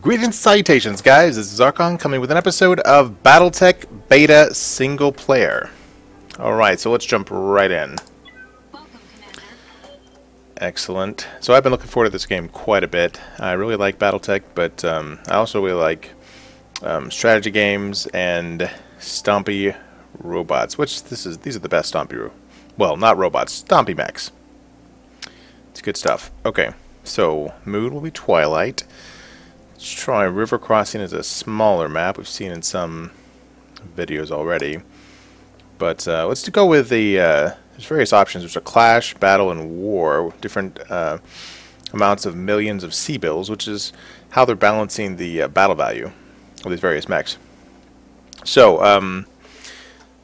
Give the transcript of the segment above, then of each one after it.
Greetings and salutations, guys. This is Zarkon coming with an episode of BattleTech Beta Single Player. Alright, so let's jump right in. Excellent. So I've been looking forward to this game quite a bit. I really like BattleTech, but I also really like strategy games and stompy robots, which these are the best stompy, well, not robots, stompy mechs. It's good stuff. Okay, so mood will be Twilight. Let's try River Crossing as a smaller map. We've seen in some videos already. But let's go with the... there's various options. There's a Clash, Battle, and War. Different amounts of millions of C-bills, which is how they're balancing the battle value of these various mechs. So,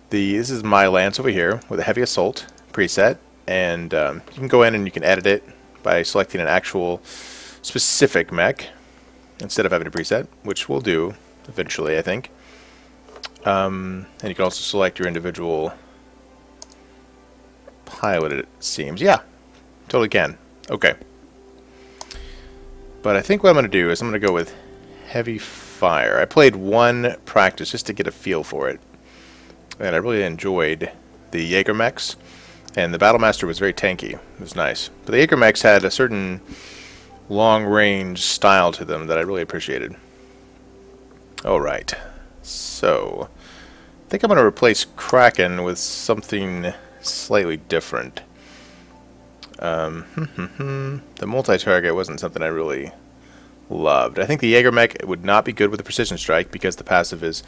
this is my lance over here with a Heavy Assault preset. And you can go in and you can edit it by selecting an actual specific mech, instead of having a preset, which we'll do eventually, I think. And you can also select your individual pilot, it seems. Yeah, totally can. Okay. But I think what I'm going to do is I'm going to go with Heavy Fire. I played one practice just to get a feel for it. And I really enjoyed the Jaeger mechs. And the Battlemaster was very tanky. It was nice. But the Jaeger mechs had a certain long-range style to them that I really appreciated. Alright, so I think I'm going to replace Kraken with something slightly different. The multi-target wasn't something I really loved. I think the Jaeger mech would not be good with the Precision Strike because the passive is,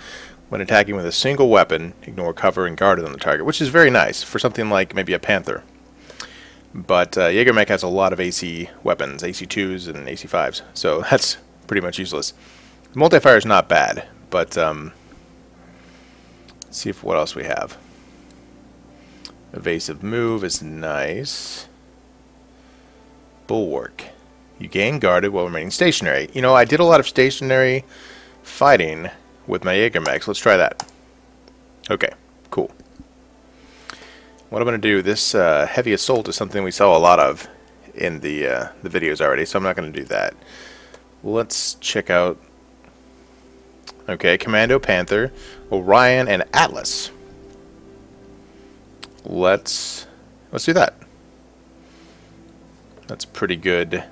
when attacking with a single weapon, ignore cover and guard on the target, which is very nice for something like maybe a Panther. But Jaeger mech has a lot of AC weapons, AC2s and AC5s, so that's pretty much useless. The multi-fire is not bad, but let's see what else we have. Evasive move is nice. Bulwark. You gain guarded while remaining stationary. You know, I did a lot of stationary fighting with my Jaeger mechs. Let's try that. Okay, cool. What I'm going to do, this Heavy Assault is something we saw a lot of in the videos already, so I'm not going to do that. Let's check out, okay, Commando, Panther, Orion, and Atlas. Let's do that. That's pretty good.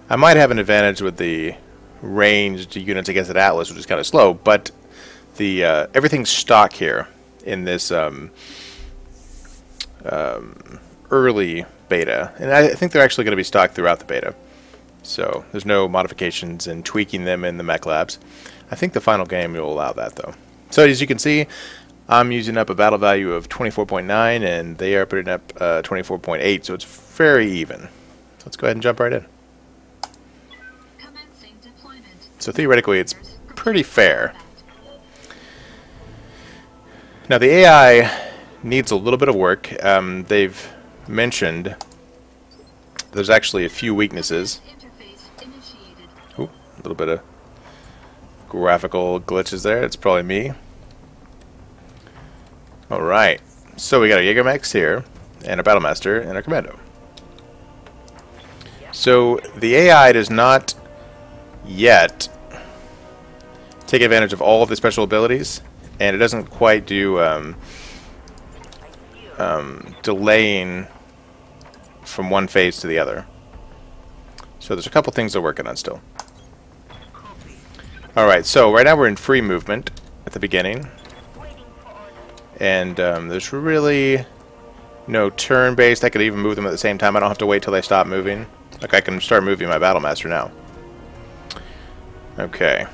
I might have an advantage with the ranged units against an Atlas, which is kind of slow, but the everything's stock here in this early beta, and I think they're actually going to be stocked throughout the beta, so there's no modifications and tweaking them in the mech labs. I think the final game will allow that, though. So as you can see, I'm using up a battle value of 24.9 and they are putting up 24.8, so it's very even. So let's go ahead and jump right in. So theoretically it's pretty fair. Now the AI needs a little bit of work. They've mentioned there's actually a few weaknesses. Ooh, a little bit of graphical glitches there. It's probably me. Alright, so we got a Jaeger mechs here, and a Battlemaster, and a Commando. So the AI does not yet take advantage of all of the special abilities, and it doesn't quite do delaying from one phase to the other. So there's a couple things they're working on still. Alright, so right now we're in free movement at the beginning. And there's really no turn-based. I could even move them at the same time. I don't have to wait till they stop moving. Like, I can start moving my Battlemaster now. Okay.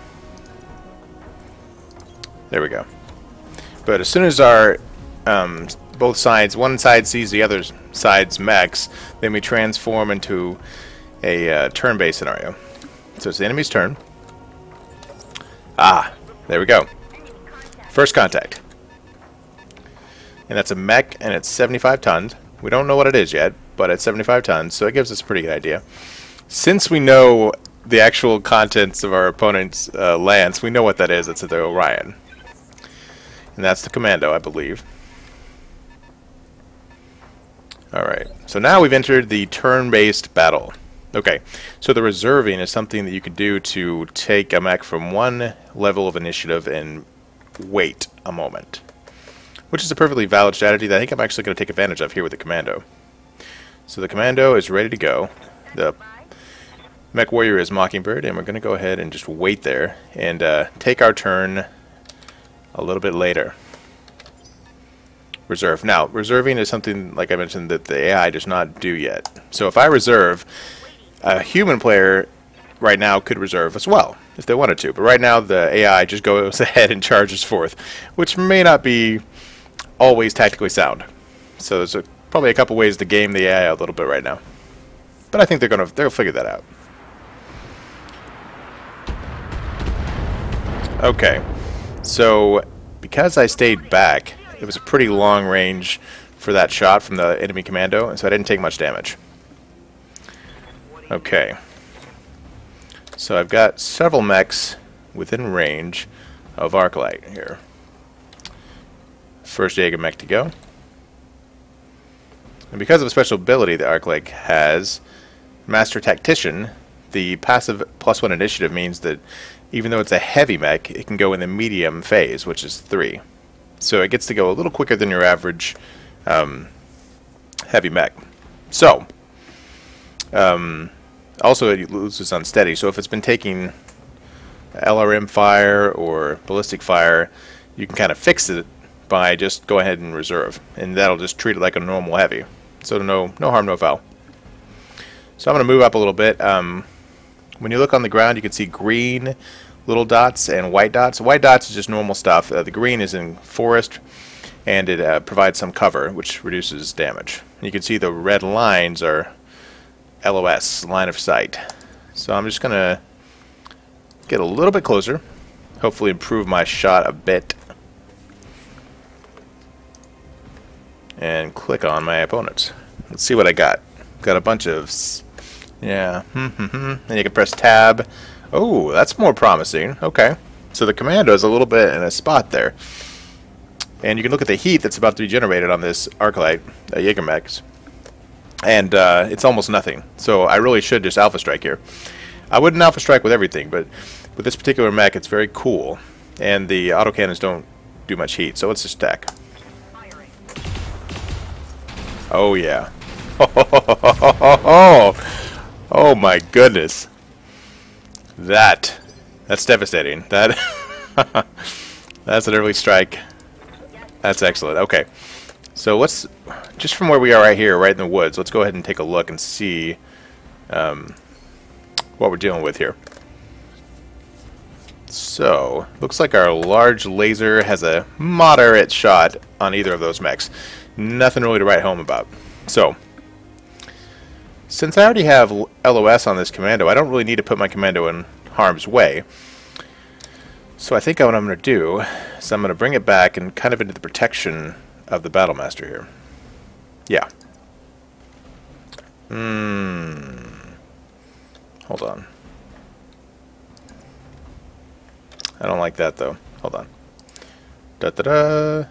There we go. But as soon as our both sides, one side sees the other side's mechs, then we transform into a turn-based scenario. So it's the enemy's turn. Ah, there we go. First contact. And that's a mech, and it's 75 tons. We don't know what it is yet, but it's 75 tons, so it gives us a pretty good idea. Since we know the actual contents of our opponent's lance, we know what that is. It's the Orion. And that's the Commando, I believe. Alright, so now we've entered the turn-based battle. Okay, so the reserving is something that you can do to take a mech from one level of initiative and wait a moment, which is a perfectly valid strategy that I think I'm actually going to take advantage of here with the commando. So the commando is ready to go. The mech warrior is Mockingbird, and we're going to go ahead and just wait there and take our turn a little bit later. Reserve. Now, reserving is something, like I mentioned, that the AI does not do yet. So if I reserve, a human player right now could reserve as well, if they wanted to. But right now, the AI just goes ahead and charges forth, which may not be always tactically sound. So there's probably a couple ways to game the AI a little bit right now. But I think they'll figure that out. Okay, so because I stayed back, it was a pretty long range for that shot from the enemy commando, and so I didn't take much damage. Okay, so I've got several mechs within range of Arclight here. First Jaeger mech to go. And because of a special ability that Arclight has, Master Tactician, the passive +1 initiative means that even though it's a heavy mech, it can go in the medium phase, which is 3. So it gets to go a little quicker than your average heavy mech. So, also it loses unsteady, so if it's been taking LRM fire or ballistic fire, you can kind of fix it by just go ahead and reserve, and that'll just treat it like a normal heavy. So no harm, no foul. So I'm going to move up a little bit. When you look on the ground, you can see green little dots and white dots. White dots is just normal stuff. The green is in forest, and it provides some cover, which reduces damage. And you can see the red lines are LOS, line of sight. So I'm just going to get a little bit closer, hopefully improve my shot a bit, and click on my opponents. Let's see what I got. Got a bunch of... yeah. And you can press tab. Oh, that's more promising. Okay. So the commando is a little bit in a spot there. And you can look at the heat that's about to be generated on this Arclight, Jaeger mechs. And it's almost nothing. So I really should just Alpha Strike here. I wouldn't Alpha Strike with everything, but with this particular mech, it's very cool. And the autocannons don't do much heat, so let's just attack. Oh, yeah. Oh my goodness. That's devastating. That's an early strike. That's excellent. Okay. So let's, just from where we are right here, right in the woods, let's go ahead and take a look and see what we're dealing with here. So, looks like our large laser has a moderate shot on either of those mechs. Nothing really to write home about. So, since I already have LOS on this commando, I don't really need to put my commando in harm's way. So I think what I'm going to do is I'm going to bring it back and kind of into the protection of the Battlemaster here. Yeah. Hold on. I don't like that though. Hold on. Da-da-da.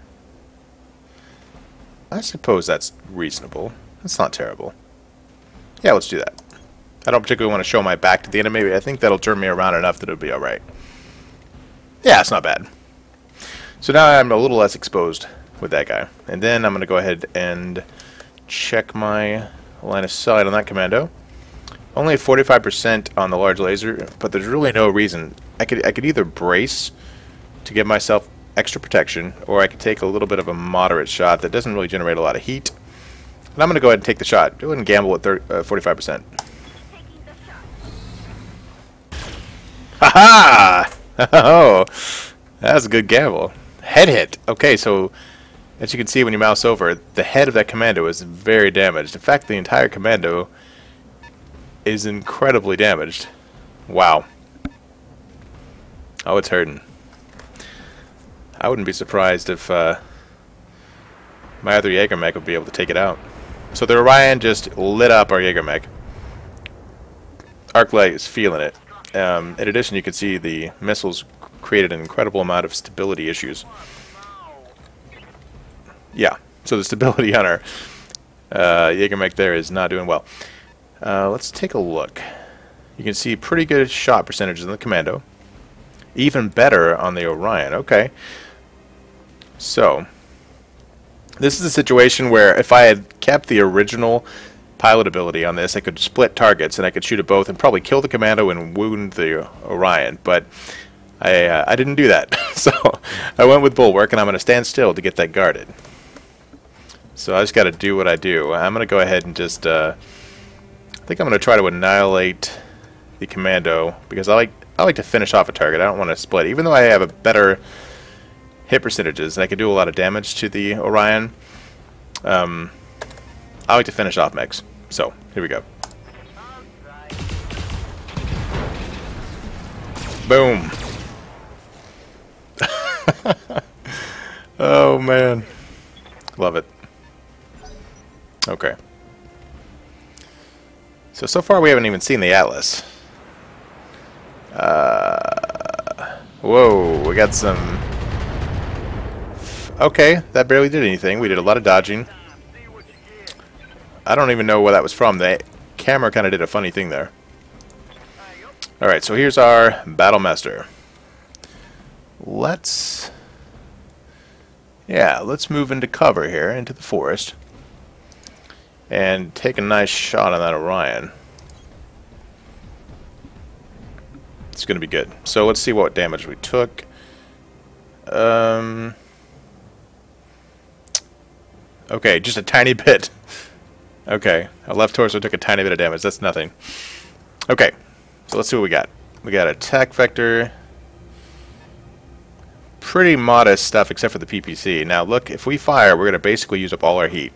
I suppose that's reasonable. That's not terrible. Yeah, let's do that. I don't particularly want to show my back to the enemy, but I think that'll turn me around enough that it'll be alright. Yeah, it's not bad. So now I'm a little less exposed with that guy. And then I'm going to go ahead and check my line of sight on that commando. Only 45% on the large laser, but there's really no reason. I could either brace to give myself extra protection, or I could take a little bit of a moderate shot that doesn't really generate a lot of heat. And I'm going to go ahead and take the shot. Go ahead and gamble at 45%. Ha-ha! Oh, that's a good gamble. Head hit. Okay, so as you can see when you mouse over, the head of that commando is very damaged. In fact, the entire commando is incredibly damaged. Wow. Oh, it's hurting. I wouldn't be surprised if my other Jaeger mech would be able to take it out. So the Orion just lit up our Jaeger mech. Arclight is feeling it. In addition, you can see the missiles created an incredible amount of stability issues. Yeah, so the stability on our Jaeger mech there is not doing well. Let's take a look. You can see pretty good shot percentages in the Commando. Even better on the Orion. Okay. So, this is a situation where if I had kept the original pilot ability on this, I could split targets and I could shoot at both and probably kill the Commando and wound the Orion. But I didn't do that. So, I went with Bulwark, and I'm going to stand still to get that guarded. So, I just got to do what I do. I'm going to go ahead and just... I think I'm going to try to annihilate the Commando, because I like to finish off a target. I don't want to split. Even though I have a better hit percentages and I can do a lot of damage to the Orion, I like to finish off mechs. So, here we go. Boom. Oh, man. Love it. Okay. So far we haven't even seen the Atlas. Whoa, we got some... Okay, that barely did anything. We did a lot of dodging. I don't even know where that was from. The camera kind of did a funny thing there. Alright, so here's our Battlemaster. Let's move into cover here, into the forest. And take a nice shot on that Orion. It's going to be good. So let's see what damage we took. Okay, just a tiny bit. Okay, our left torso took a tiny bit of damage. That's nothing. Okay, so let's see what we got. We got attack vector. Pretty modest stuff except for the PPC. Now look, if we fire, we're going to basically use up all our heat.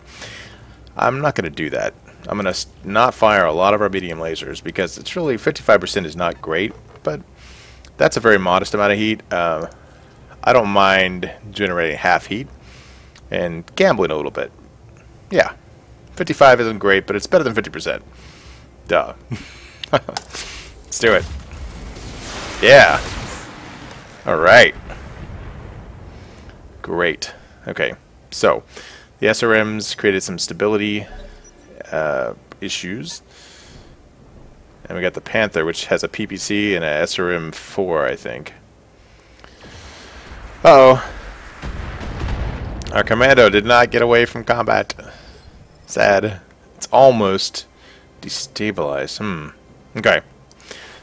I'm not going to do that. I'm going to not fire a lot of our medium lasers because it's really 55% is not great, but that's a very modest amount of heat. I don't mind generating half heat and gambling a little bit. Yeah, 55 isn't great, but it's better than 50%. Duh. Let's do it. Yeah. All right. Great. Okay, so the SRMs created some stability issues. And we got the Panther, which has a PPC and a SRM 4, I think. Uh-oh. Our Commando did not get away from combat. Sad. It's almost destabilized. Okay.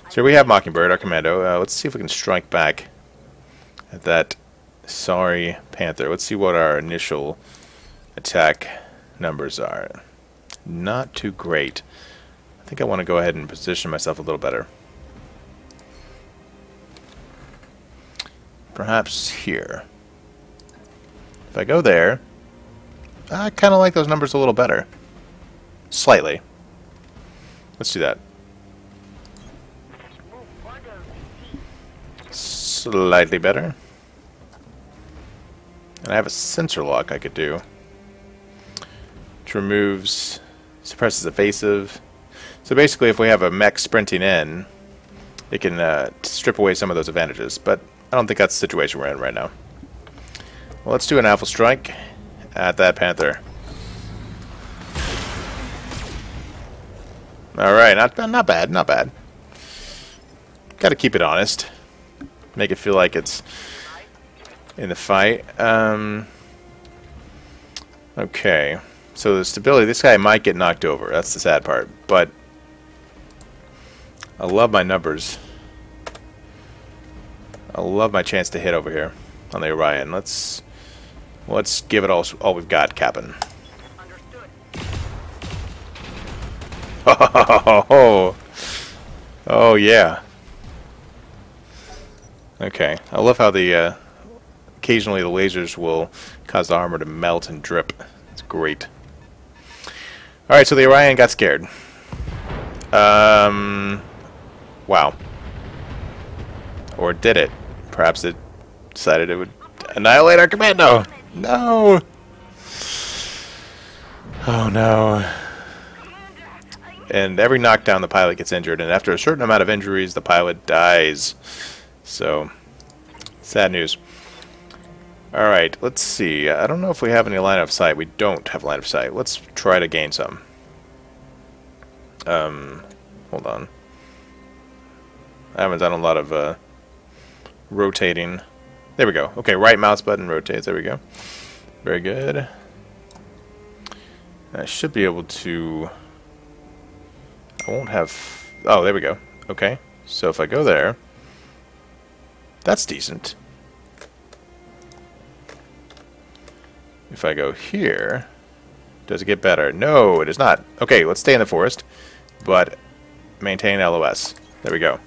So we have Mockingbird, our Commando. Let's see if we can strike back at that sorry Panther. Let's see what our initial attack numbers are. Not too great. I think I want to go ahead and position myself a little better. Perhaps here. If I go there, I kind of like those numbers a little better. Slightly. Let's do that. Slightly better. And I have a sensor lock I could do. Which removes, suppresses evasive. So basically if we have a mech sprinting in, it can strip away some of those advantages. But I don't think that's the situation we're in right now. Well, let's do an alpha strike at that Panther. Alright, not bad, not bad. Gotta keep it honest. Make it feel like it's in the fight. Okay. So the stability, this guy might get knocked over. That's the sad part. But I love my numbers. I love my chance to hit over here on the Orion. Let's give it all we've got, Captain. Oh yeah. Okay. I love how the occasionally the lasers will cause the armor to melt and drip. It's great. All right, so the Orion got scared. Wow. Or did it? Perhaps it decided it would annihilate our Commando. No. Oh no. And every knockdown the pilot gets injured, and after a certain amount of injuries the pilot dies. So, sad news. Alright, let's see. I don't know if we have any line of sight. We don't have line of sight. Let's try to gain some. Hold on. I haven't done a lot of rotating. There we go. Okay, right mouse button rotates. There we go. Very good. I should be able to... I won't have... Oh, there we go. Okay. So if I go there... That's decent. If I go here... Does it get better? No, it does not. Okay, let's stay in the forest. But maintain LOS. There we go.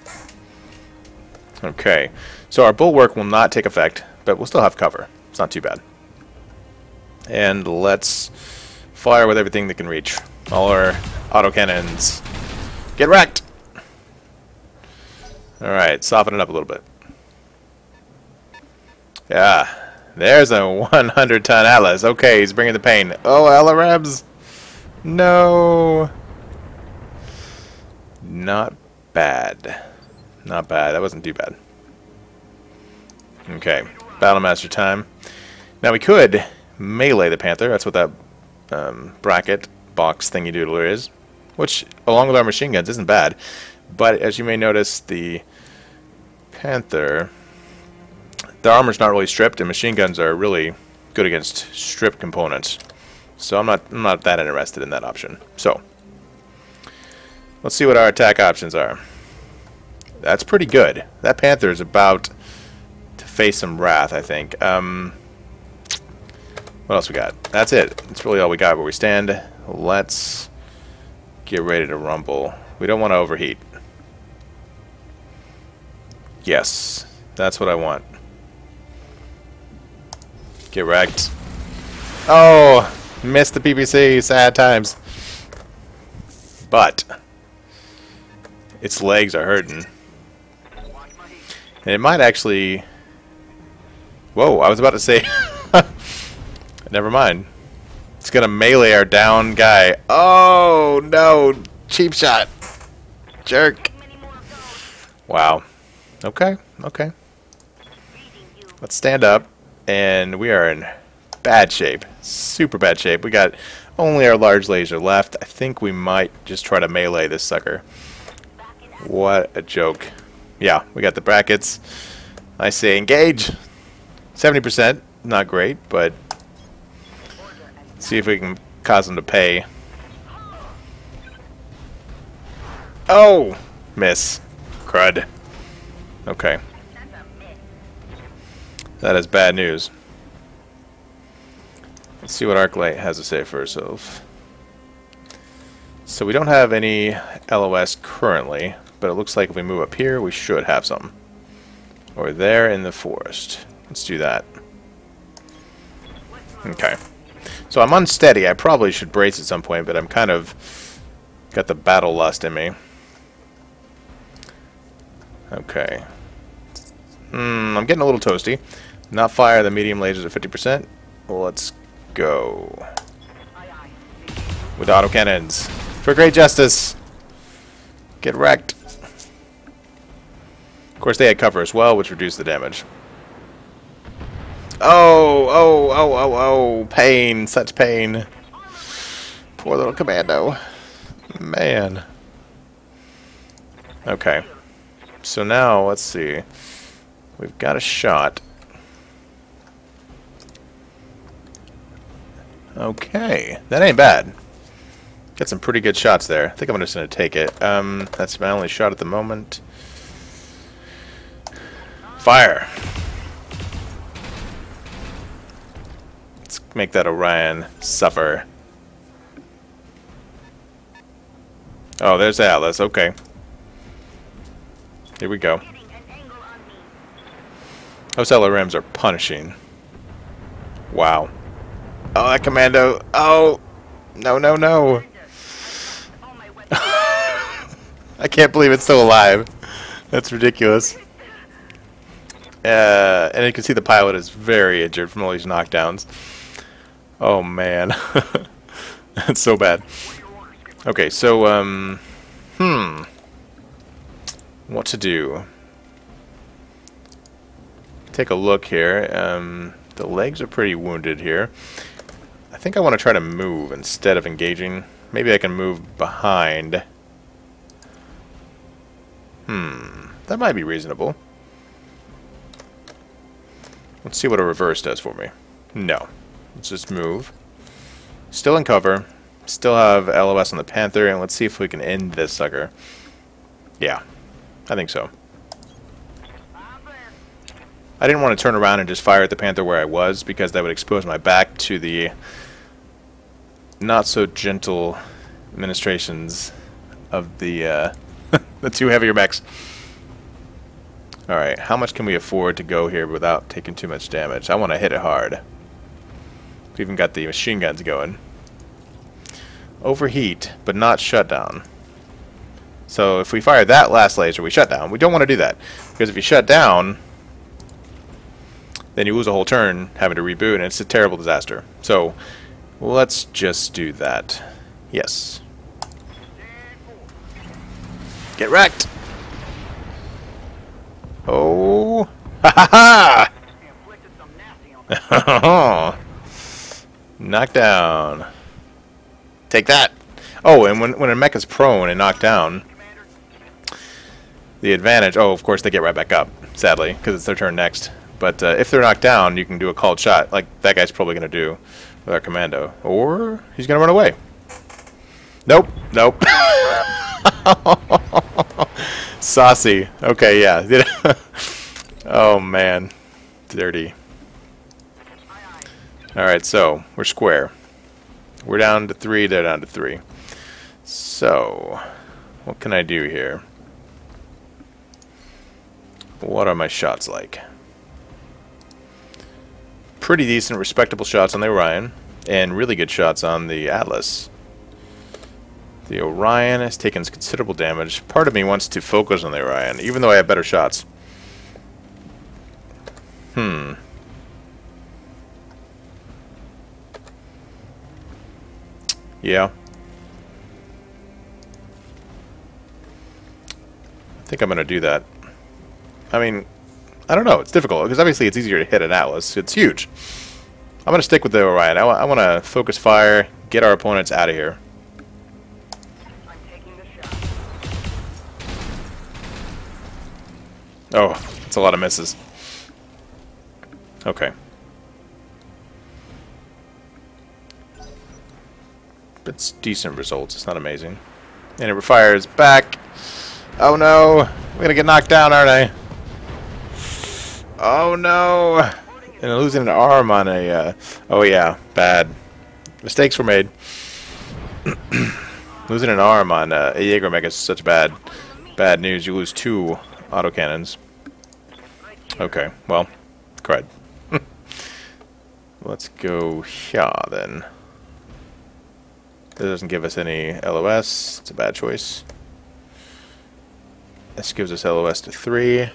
Okay. So our bulwark will not take effect, but we'll still have cover. It's not too bad. And let's fire with everything that can reach. All our autocannons. Get wrecked! Alright, soften it up a little bit. Yeah, there's a 100-ton Atlas. Okay, he's bringing the pain. Oh, LRMs! No! Not bad. Not bad. That wasn't too bad. Okay, Battlemaster time. Now we could melee the Panther. That's what that bracket box thingy doodler is, which along with our machine guns isn't bad. But as you may notice, the Panther, the armor's not really stripped, and machine guns are really good against stripped components. So I'm not that interested in that option. So let's see what our attack options are. That's pretty good. That Panther is about to face some wrath, I think. What else we got? That's it. That's really all we got where we stand. Let's get ready to rumble. We don't want to overheat. Yes, that's what I want. Get wrecked. Oh, missed the PPC. Sad times. But its legs are hurting. And it might actually... Whoa, I was about to say... Never mind. It's gonna melee our down guy. Oh, no. Cheap shot. Jerk. Wow. Okay, okay. Let's stand up. And we are in bad shape. Super bad shape. We got only our large laser left. I think we might just try to melee this sucker. What a joke. Yeah, we got the brackets. I say engage. 70%. Not great, but see if we can cause them to pay. Oh! Miss. Crud. Okay. That is bad news. Let's see what Arclight has to say for herself. So we don't have any LOS currently, but it looks like if we move up here, we should have some. Or there in the forest. Let's do that. Okay. So I'm unsteady. I probably should brace at some point, but I'm kind of got the battle lust in me. Okay. I'm getting a little toasty. Not fire the medium lasers at 50%. Let's go. With autocannons. For great justice. Get wrecked. Of course, they had cover as well, which reduced the damage. Oh, oh, oh, oh, oh. Pain. Such pain. Poor little commando. Man. Okay. So now, let's see. We've got a shot. Okay. That ain't bad. Got some pretty good shots there. I think I'm just going to take it. That's my only shot at the moment. Fire! Let's make that Orion suffer. Oh, there's Atlas. Okay. Here we go. Those LRMs are punishing. Wow. Oh, that commando. Oh! No, no, no. I can't believe it's still alive. That's ridiculous. And you can see the pilot is very injured from all these knockdowns. Oh, man. That's so bad. Okay, so, what to do? Take a look here. The legs are pretty wounded here. I think I want to try to move instead of engaging. Maybe I can move behind That might be reasonable. Let's see what a reverse does for me. No. Let's just move. Still in cover. Still have LOS on the Panther, and let's see if we can end this sucker. Yeah, I think so. I didn't want to turn around and just fire at the Panther where I was, because that would expose my back to the not-so-gentle administrations of the the two heavier mechs. Alright, how much can we afford to go here without taking too much damage? I want to hit it hard. We've even got the machine guns going. Overheat, but not shutdown. So if we fire that last laser, we shut down. We don't want to do that, because if you shut down, then you lose a whole turn having to reboot, and it's a terrible disaster. So let's just do that. Yes. Get wrecked! Oh! Ha ha ha! Knock down. Take that! Oh, and when a mech is prone and knocked down, the advantage... Oh, of course they get right back up, sadly, because it's their turn next. But if they're knocked down, you can do a called shot, like that guy's probably going to do with our commando. Or he's going to run away. Nope. Nope. Saucy. Okay, yeah. Oh, man. Dirty. Alright, so we're square. We're down to 3, they're down to 3. So, what can I do here? What are my shots like? Pretty decent, respectable shots on the Orion, and really good shots on the Atlas. The Orion has taken considerable damage. Part of me wants to focus on the Orion, even though I have better shots. Yeah. I think I'm going to do that. I mean, I don't know. It's difficult, because obviously it's easier to hit an Atlas. It's huge. I'm going to stick with the Orion. I want to focus fire, get our opponents out of here. Oh, it's a lot of misses. Okay. It's decent results. It's not amazing. And it fires back. Oh no! I'm gonna get knocked down, aren't I? Oh no! And I'm losing an arm on a... oh yeah, bad. Mistakes were made. Losing an arm on a Jaeger mech is such bad news. You lose 2 autocannons. Okay, well, crud. Let's go here then. This doesn't give us any LOS. It's a bad choice. This gives us LOS to 3.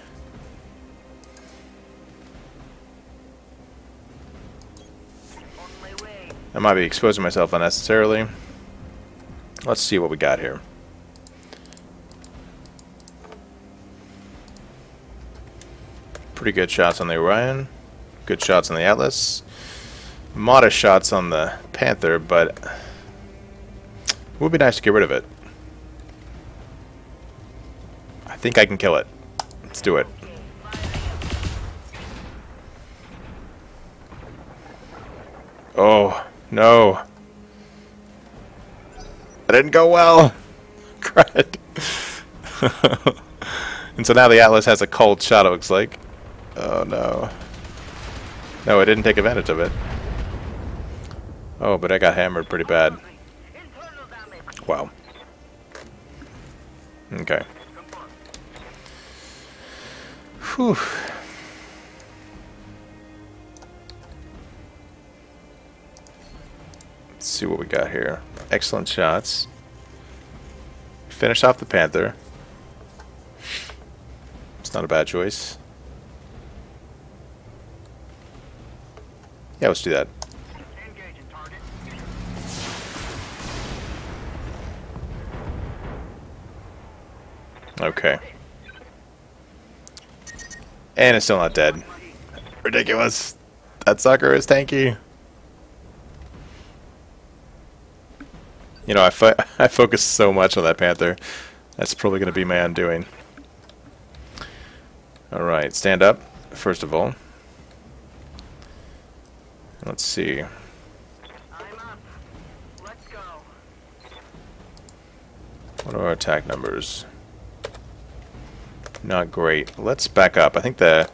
I might be exposing myself unnecessarily. Let's see what we got here. Pretty good shots on the Orion. Good shots on the Atlas. Modest shots on the Panther, but it would be nice to get rid of it. I think I can kill it. Let's do it. Oh, no. That didn't go well. Crud. And so now the Atlas has a cold shot, it looks like. Oh, no. No, it didn't take advantage of it. Oh, but I got hammered pretty bad. Wow. Okay. Whew. Let's see what we got here. Excellent shots. Finish off the Panther. It's not a bad choice. Yeah, let's do that. Okay. And it's still not dead. Ridiculous. That sucker is tanky. You know, I focus so much on that Panther. That's probably going to be my undoing. Alright, stand up, first of all. Let's see. What are our attack numbers? Not great. Let's back up. I think the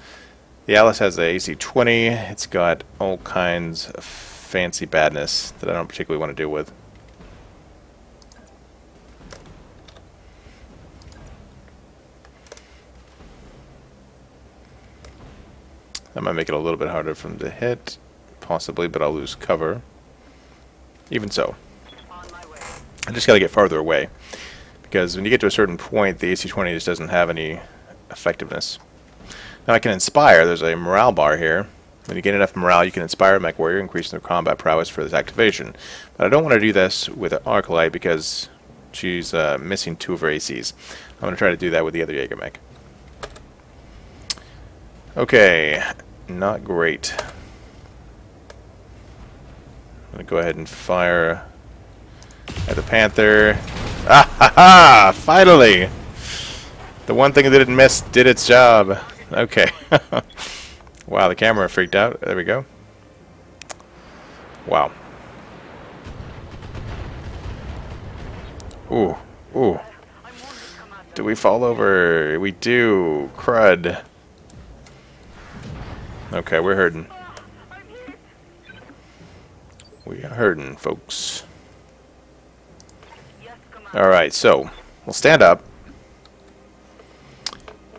Atlas has a AC 20. It's got all kinds of fancy badness that I don't particularly want to deal with. That might make it a little bit harder for them to hit, possibly, but I'll lose cover. Even so. I just gotta get farther away. Because when you get to a certain point, the AC 20 just doesn't have any effectiveness. Now I can inspire. There's a morale bar here. When you get enough morale, you can inspire a mech warrior, increasing their combat prowess for this activation. But I don't want to do this with an Arclight because she's missing 2 of her ACs. I'm going to try to do that with the other Jaeger mech. Okay, not great. I'm going to go ahead and fire at the Panther. Ah ha ha! Finally! The one thing that didn't miss did its job. Okay. Wow, the camera freaked out. There we go. Wow. Ooh, ooh. Do we fall over? We do. Crud. Okay, we're hurting. We are hurting, folks. Alright, so we'll stand up.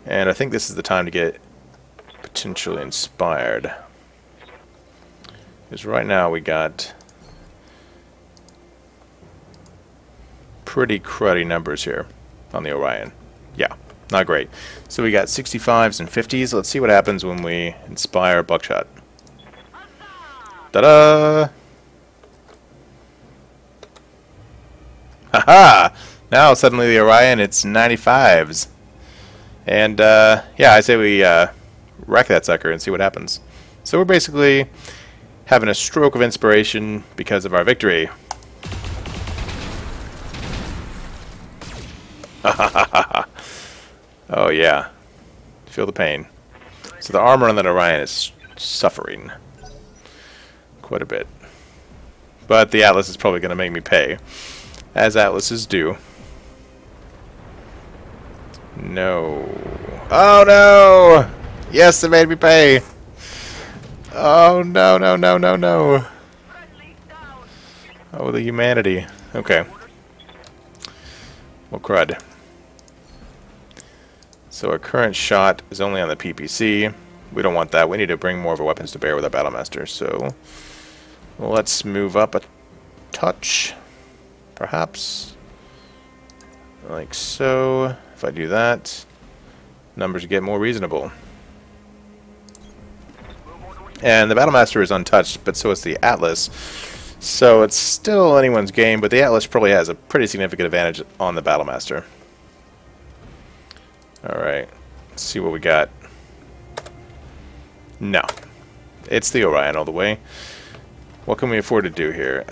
And I think this is the time to get potentially inspired. Because right now we got pretty cruddy numbers here on the Orion. Yeah, not great. So we got 65s and 50s. Let's see what happens when we inspire Buckshot. Ta-da! Haha! Now suddenly the Orion, it's 95s. And yeah, I say we wreck that sucker and see what happens. So we're basically having a stroke of inspiration because of our victory. Oh yeah, feel the pain. So the armor on that Orion is suffering quite a bit. But the Atlas is probably going to make me pay, as Atlases do. No. Oh no! Yes, it made me pay! Oh no, no, no, no, no. Oh, the humanity. Okay. Well, crud. So our current shot is only on the PPC. We don't want that. We need to bring more of our weapons to bear with our Battlemaster. So let's move up a touch. Perhaps. Like so. If I do that, numbers get more reasonable. And the Battlemaster is untouched, but so is the Atlas. So it's still anyone's game, but the Atlas probably has a pretty significant advantage on the Battlemaster. Alright, let's see what we got. No. It's the Orion all the way. What can we afford to do here?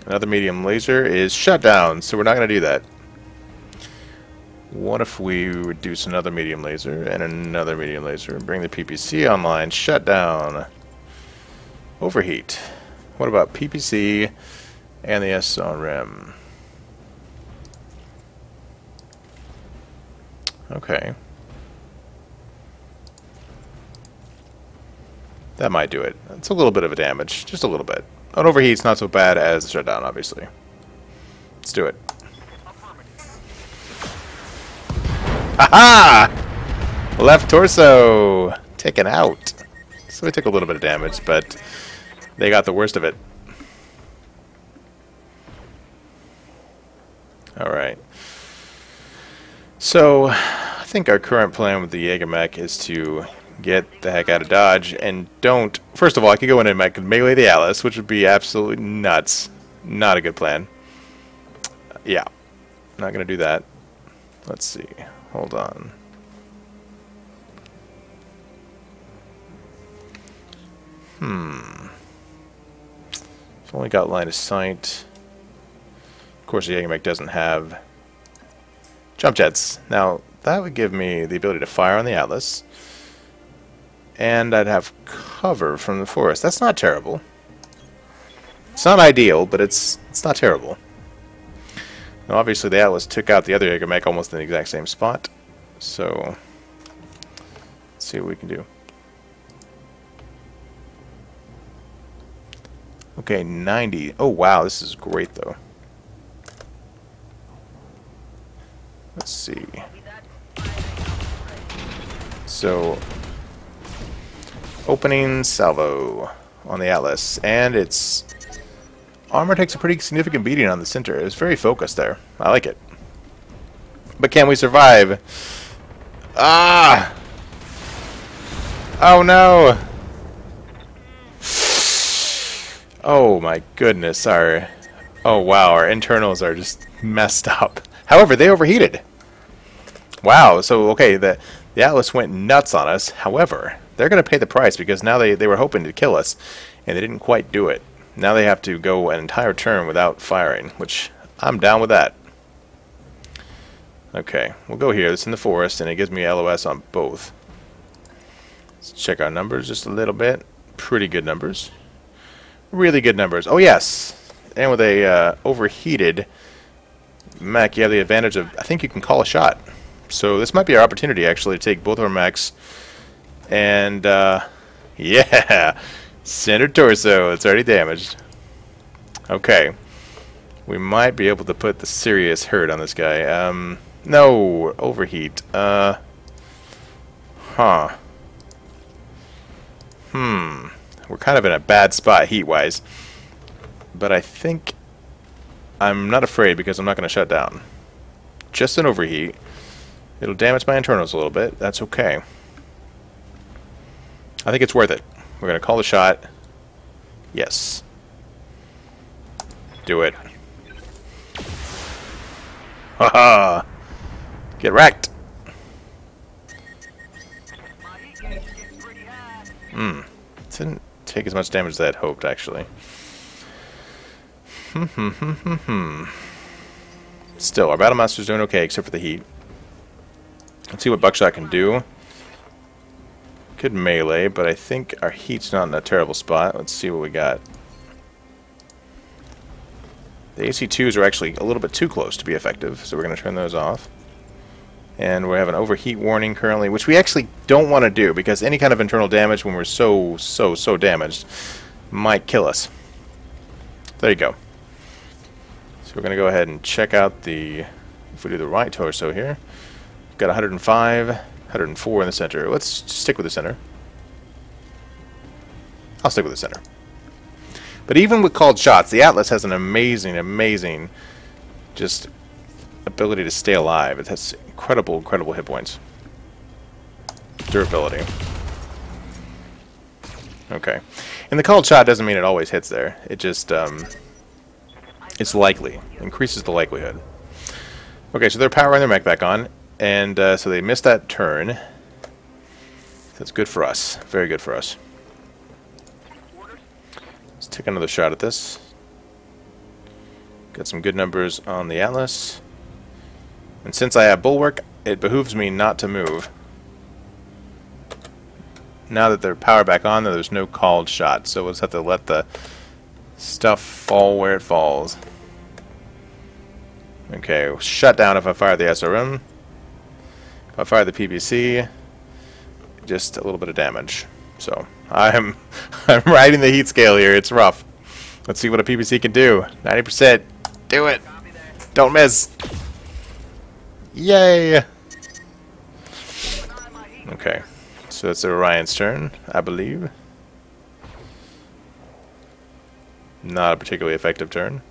Another medium laser is shut down, so we're not going to do that. What if we reduce another medium laser and another medium laser and bring the PPC online? Shut down. Overheat. What about PPC and the SRM? Okay. That might do it. It's a little bit of a damage. Just a little bit. An overheat's not so bad as the shutdown, obviously. Let's do it. Aha! Left torso taken out. So they took a little bit of damage, but they got the worst of it. Alright. So, I think our current plan with the Jaeger mech is to get the heck out of Dodge and don't... First of all, I could go in and I could melee the Atlas, which would be absolutely nuts. Not a good plan. Yeah. Not going to do that. Let's see. Hold on. I've only got line of sight. Of course, the Jaeger mech doesn't have jump jets. Now, that would give me the ability to fire on the Atlas. And I'd have cover from the forest. That's not terrible. It's not ideal, but it's not terrible. Now, obviously, the Atlas took out the other Jägermech almost in the exact same spot. So, let's see what we can do. Okay, 90. Oh, wow, this is great, though. Let's see. So, opening salvo on the Atlas, and its armor takes a pretty significant beating on the center. It's very focused there. I like it. But can we survive? Ah! Oh no! Oh my goodness, oh wow, our internals are just messed up. However, they overheated. Wow, so okay, the Atlas went nuts on us. However, they're going to pay the price because now they were hoping to kill us, and they didn't quite do it. Now they have to go an entire turn without firing, which I'm down with that. Okay, we'll go here. It's in the forest, and it gives me LOS on both. Let's check our numbers just a little bit. Pretty good numbers. Really good numbers. Oh, yes. And with a overheated mech, you have the advantage of, I think you can call a shot. So this might be our opportunity, actually, to take both of our mechs. And, yeah. Center torso. It's already damaged. Okay. We might be able to put the serious hurt on this guy. No. Overheat. Huh. We're kind of in a bad spot heat-wise. But I think I'm not afraid because I'm not going to shut down. Just an overheat. It'll damage my internals a little bit. That's okay. I think it's worth it. We're going to call the shot. Yes. Do it. Haha! Get wrecked! Didn't take as much damage as I had hoped, actually. Still, our Battle Master's doing okay, except for the heat. Let's see what Buckshot can do. Could melee, but I think our heat's not in a terrible spot. Let's see what we got. The AC2s are actually a little bit too close to be effective, so we're going to turn those off. And we have an overheat warning currently, which we actually don't want to do, because any kind of internal damage when we're so damaged might kill us. There you go. So we're going to go ahead and check out the, if we do the right torso here, we've got 105, 104 in the center. Let's stick with the center. I'll stick with the center. But even with called shots, the Atlas has an amazing just ability to stay alive. It has incredible hit points. Durability. Okay. And the called shot doesn't mean it always hits there. It just, it's likely. Increases the likelihood. Okay, so they're powering their mech back on. And so they missed that turn. That's good for us. Very good for us. Let's take another shot at this. Got some good numbers on the Atlas. And since I have Bulwark, it behooves me not to move. Now that they're powered back on, there's no called shot. So we'll just have to let the stuff fall where it falls. Okay, shut down if I fire the SRM. If I fire the PBC, just a little bit of damage. So I'm riding the heat scale here. It's rough. Let's see what a PBC can do. 90%. Do it. Don't miss. Yay. Okay. So it's Orion's turn, I believe. Not a particularly effective turn.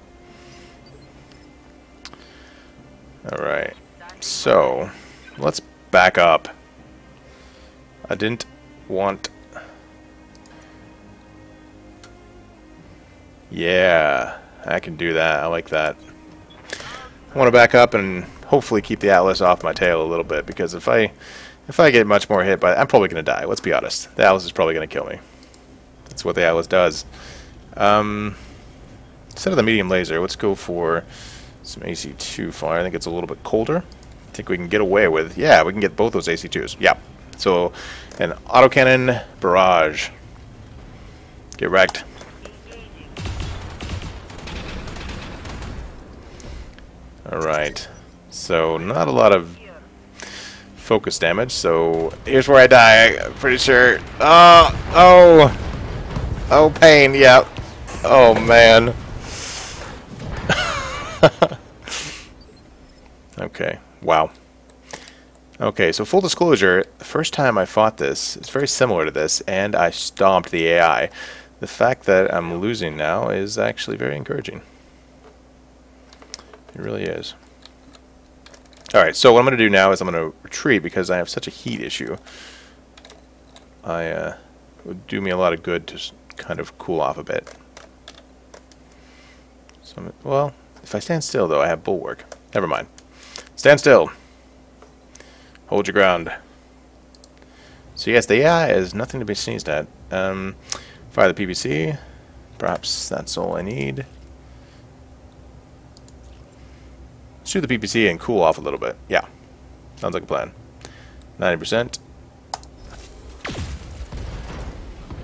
Alright. So, let's back up. I didn't want... Yeah, I can do that. I like that. I want to back up and hopefully keep the Atlas off my tail a little bit, because if I get much more hit by, I'm probably going to die. Let's be honest. The Atlas is probably going to kill me. That's what the Atlas does. Instead of the medium laser, let's go for some AC2 fire. I think it's a little bit colder. think we can get away with. Yeah, we can get both those AC2s. Yeah. So, an autocannon barrage. Get wrecked. Alright. So, not a lot of focus damage, so here's where I die, I'm pretty sure. Oh, pain, yeah. Oh, man. Okay, wow. Okay, so full disclosure, the first time I fought this, it's very similar to this, and I stomped the AI. The fact that I'm losing now is actually very encouraging. It really is. Alright, so what I'm going to do now is I'm going to retreat because I have such a heat issue. It would do me a lot of good to kind of cool off a bit. So, well, if I stand still, though, I have bulwark. Never mind. Stand still. Hold your ground. So yes, the AI is nothing to be sneezed at. Fire the PVC. Perhaps that's all I need. Shoot the PVC and cool off a little bit. Yeah. Sounds like a plan. 90%.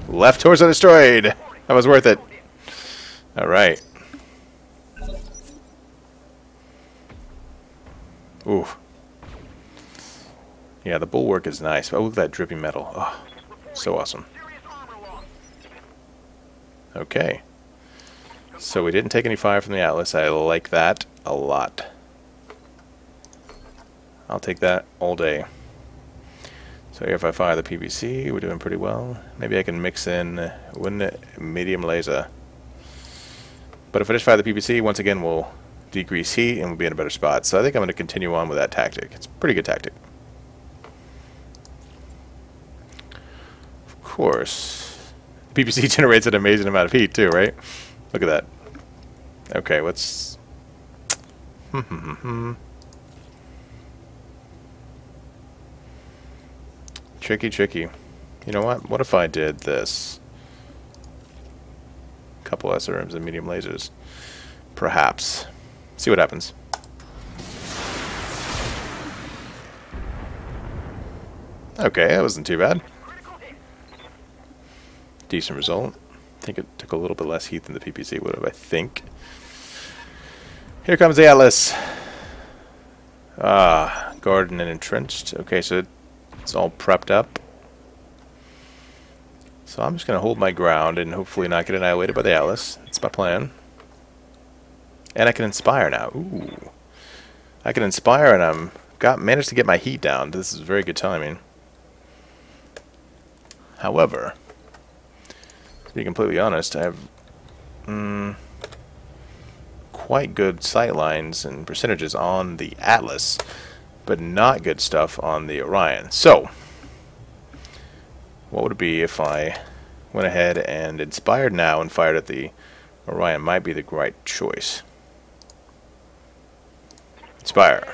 Left torso destroyed. That was worth it. Alright. Ooh. Yeah, the bulwark is nice. Oh, look at that dripping metal. Oh, so awesome. Okay. So we didn't take any fire from the Atlas. I like that a lot. I'll take that all day. So here if I fire the PVC, we're doing pretty well. Maybe I can mix in, wouldn't it, medium laser. But if I just fire the PVC, once again we'll decrease heat and we'll be in a better spot. So I think I'm going to continue on with that tactic. It's a pretty good tactic. Of course. PVC generates an amazing amount of heat too, right? Look at that. Okay, let's... Tricky, tricky. You know what? What if I did this? A couple SRMs and medium lasers. Perhaps. See what happens. Okay, that wasn't too bad. Decent result. I think it took a little bit less heat than the PPC would have, I think. Here comes the Atlas. Ah, guarded and entrenched. Okay, so it's all prepped up. So I'm just going to hold my ground and hopefully not get annihilated by the Atlas. That's my plan. And I can inspire now. Ooh. I can inspire and managed to get my heat down. This is very good timing. However, to be completely honest, I have quite good sight lines and percentages on the Atlas, but not good stuff on the Orion. So, what would it be if I went ahead and inspired now and fired at the Orion? Might be the right choice. Inspire.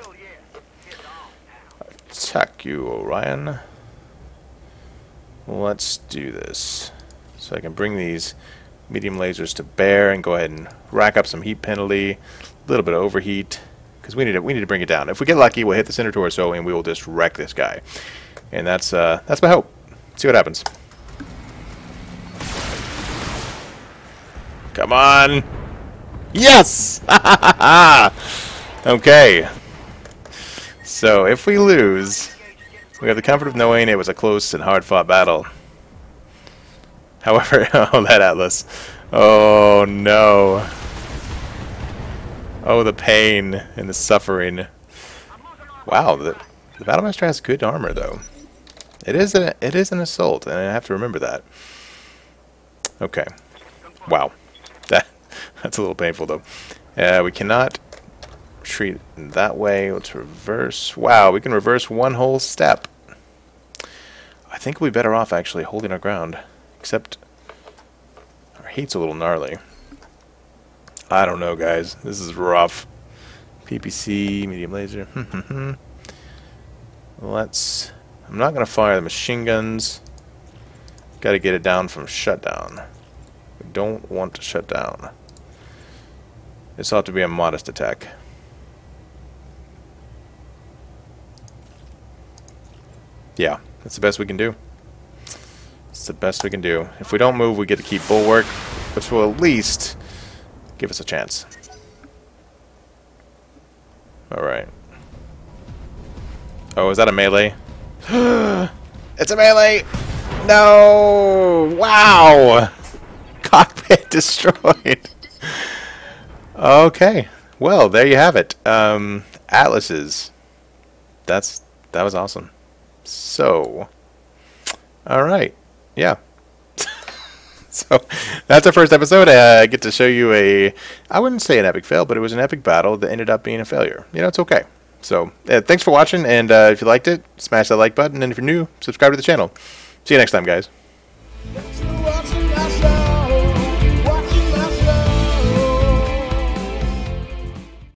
Attack you, Orion. Let's do this. So I can bring these medium lasers to bear and go ahead and rack up some heat penalty, a little bit of overheat, because we need to bring it down. If we get lucky, we'll hit the center torso and we will just wreck this guy. And that's my hope. See what happens. Come on. Yes! Okay. So if we lose, we have the comfort of knowing it was a close and hard-fought battle. However, oh, that Atlas. Oh, no. Oh, the pain and the suffering. Wow, the Battlemaster has good armor, though. It is an assault, and I have to remember that. Okay. Wow. That's a little painful, though. We cannot retreat that way. Let's reverse. Wow, we can reverse one whole step. I think we'll be better off, actually, holding our ground. Except our heat's a little gnarly. I don't know, guys. This is rough. PPC, medium laser. I'm not going to fire the machine guns. Got to get it down from shutdown. We don't want to shut down. This ought to be a modest attack. Yeah, that's the best we can do. It's the best we can do. If we don't move, we get to keep Bulwark, which will at least give us a chance. Alright. Oh, is that a melee? It's a melee! No! Wow! Cockpit destroyed. Okay. Well, there you have it. Atlases. That was awesome. So, alright. Yeah. So, that's our first episode. I get to show you I wouldn't say an epic fail, but it was an epic battle that ended up being a failure. You know, it's okay. So, thanks for watching, and if you liked it, smash that like button, and if you're new, subscribe to the channel. See you next time, guys.